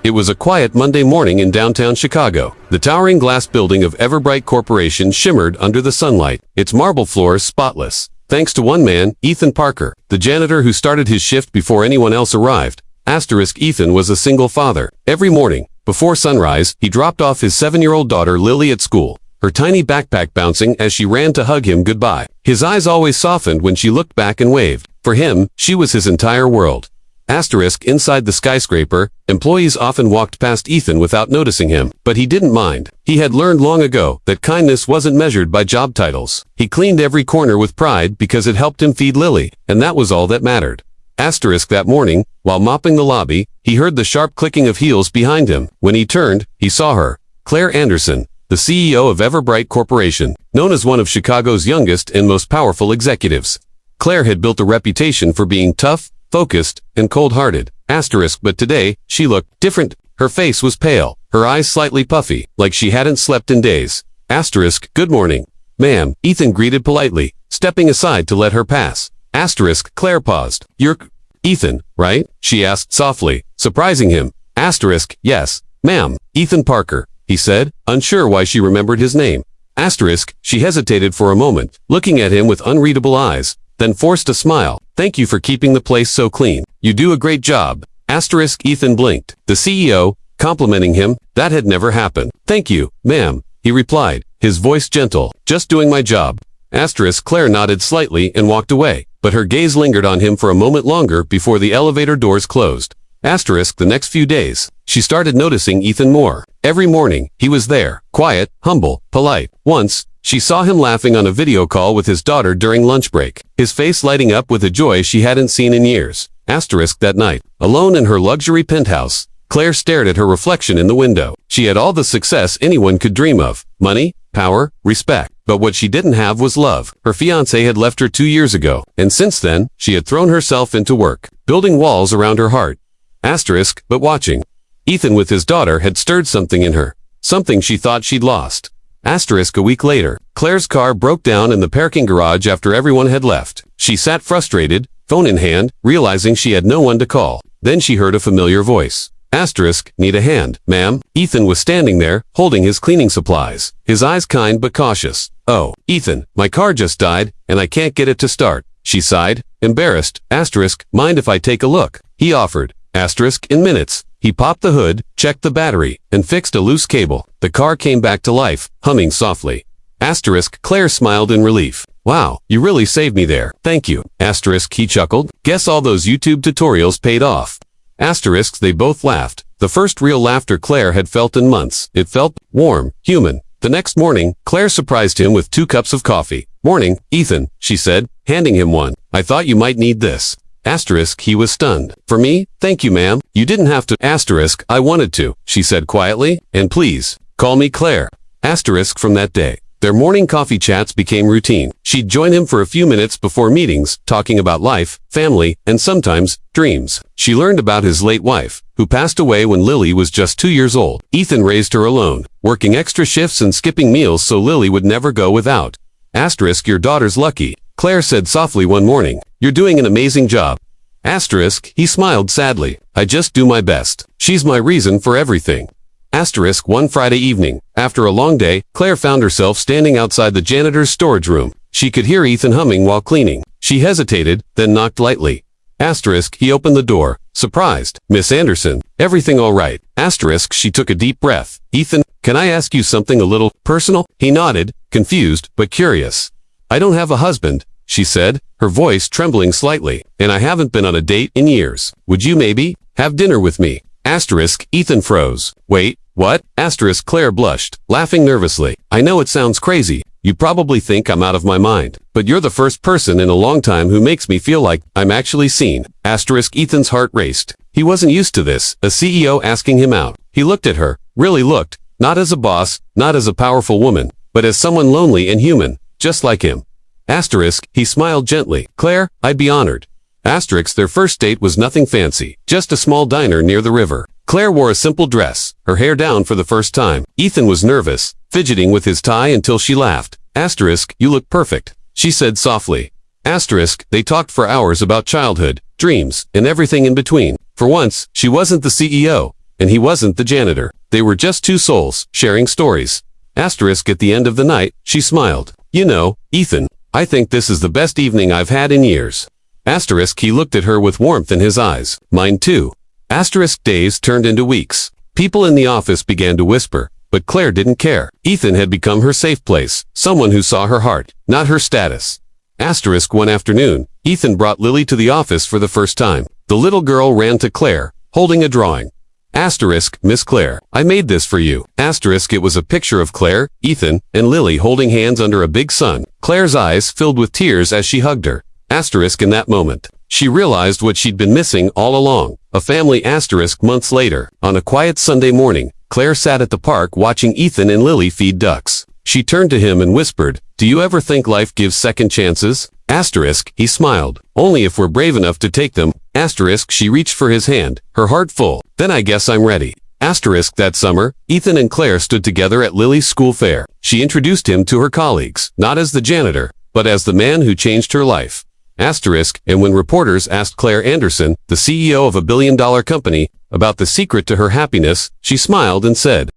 It was a quiet Monday morning in downtown Chicago. The towering glass building of Everbright Corporation shimmered under the sunlight, its marble floors spotless. Thanks to one man, Ethan Parker, the janitor who started his shift before anyone else arrived. Ethan was a single father. Every morning, before sunrise, he dropped off his 7-year-old daughter Lily at school, her tiny backpack bouncing as she ran to hug him goodbye. His eyes always softened when she looked back and waved. For him, she was his entire world. Inside the skyscraper, employees often walked past Ethan without noticing him, but he didn't mind. He had learned long ago that kindness wasn't measured by job titles. He cleaned every corner with pride because it helped him feed Lily, and that was all that mattered. That morning, while mopping the lobby, he heard the sharp clicking of heels behind him. When he turned, he saw her, Claire Anderson, the CEO of Everbright Corporation, known as one of Chicago's youngest and most powerful executives. Claire had built a reputation for being tough, focused, and cold-hearted. But today, she looked different. Her face was pale, her eyes slightly puffy, like she hadn't slept in days. Good morning, ma'am, Ethan greeted politely, stepping aside to let her pass. Claire paused. You're Ethan, right? She asked softly, surprising him. Yes, ma'am, Ethan Parker, he said, unsure why she remembered his name. She hesitated for a moment, looking at him with unreadable eyes, then forced a smile. Thank you for keeping the place so clean. You do a great job. Ethan blinked. The CEO, complimenting him, that had never happened. Thank you, ma'am, he replied, his voice gentle. Just doing my job. Claire nodded slightly and walked away, but her gaze lingered on him for a moment longer before the elevator doors closed. The next few days, she started noticing Ethan more. Every morning, he was there, quiet, humble, polite. Once, she saw him laughing on a video call with his daughter during lunch break, his face lighting up with a joy she hadn't seen in years. That night, alone in her luxury penthouse, Claire stared at her reflection in the window. She had all the success anyone could dream of: money, power, respect. But what she didn't have was love. Her fiancé had left her 2 years ago, and since then, she had thrown herself into work, building walls around her heart. But watching Ethan with his daughter had stirred something in her, something she thought she'd lost. A week later, Claire's car broke down in the parking garage after everyone had left. She sat frustrated, phone in hand, realizing she had no one to call. Then she heard a familiar voice. Need a hand, ma'am? Ethan was standing there, holding his cleaning supplies, his eyes kind but cautious. Oh, Ethan, my car just died, and I can't get it to start. She sighed, embarrassed. Mind if I take a look? He offered. In minutes. He popped the hood, checked the battery, and fixed a loose cable. The car came back to life, humming softly. Claire smiled in relief. Wow, you really saved me there. Thank you. He chuckled. Guess all those YouTube tutorials paid off. They both laughed. The first real laughter Claire had felt in months. It felt warm, human. The next morning, Claire surprised him with 2 cups of coffee. Morning, Ethan, she said, handing him one. I thought you might need this. He was stunned. For me? Thank you, ma'am. You didn't have to. I wanted to, she said quietly. And please, call me Claire. From that day, their morning coffee chats became routine. She'd join him for a few minutes before meetings, talking about life, family, and sometimes, dreams. She learned about his late wife, who passed away when Lily was just 2 years old. Ethan raised her alone, working extra shifts and skipping meals so Lily would never go without. Your daughter's lucky, Claire said softly one morning. You're doing an amazing job. He smiled sadly. I just do my best. She's my reason for everything. One Friday evening, after a long day, Claire found herself standing outside the janitor's storage room. She could hear Ethan humming while cleaning. She hesitated, then knocked lightly. He opened the door, surprised. Miss Anderson, everything all right? She took a deep breath. Ethan, can I ask you something a little personal? He nodded, confused, but curious. I don't have a husband, she said, her voice trembling slightly, and I haven't been on a date in years. Would you maybe have dinner with me? Ethan froze. Wait, what? Claire blushed, laughing nervously. I know it sounds crazy. You probably think I'm out of my mind, but you're the first person in a long time who makes me feel like I'm actually seen. Ethan's heart raced. He wasn't used to this, a CEO asking him out. He looked at her, really looked, not as a boss, not as a powerful woman, but as someone lonely and human, just like him. He smiled gently. Claire, I'd be honored. Their first date was nothing fancy, just a small diner near the river. Claire wore a simple dress, her hair down for the first time. Ethan was nervous, fidgeting with his tie until she laughed. You look perfect, she said softly. They talked for hours about childhood, dreams, and everything in between. For once, she wasn't the CEO. and he wasn't the janitor. They were just two souls, sharing stories. Asterisk at the end of the night, she smiled. You know, Ethan, I think this is the best evening I've had in years. Asterisk he looked at her with warmth in his eyes. Mine too. Asterisk days turned into weeks. People in the office began to whisper, but Claire didn't care. Ethan had become her safe place, someone who saw her heart, not her status. Asterisk one afternoon, Ethan brought Lily to the office for the first time. The little girl ran to Claire, holding a drawing. Asterisk, Miss Claire, I made this for you. Asterisk it was a picture of Claire, Ethan, and Lily holding hands under a big sun. Claire's eyes filled with tears as she hugged her. Asterisk in that moment, she realized what she'd been missing all along. A family. Asterisk months later, on a quiet Sunday morning, Claire sat at the park watching Ethan and Lily feed ducks. She turned to him and whispered, "Do you ever think life gives second chances?" Asterisk, he smiled. "Only if we're brave enough to take them." Asterisk she reached for his hand, her heart full. "Then I guess I'm ready." Asterisk that summer, Ethan and Claire stood together at Lily's school fair. She introduced him to her colleagues, not as the janitor, but as the man who changed her life. Asterisk, and when reporters asked Claire Anderson, the CEO of a billion-dollar company, about the secret to her happiness, she smiled and said,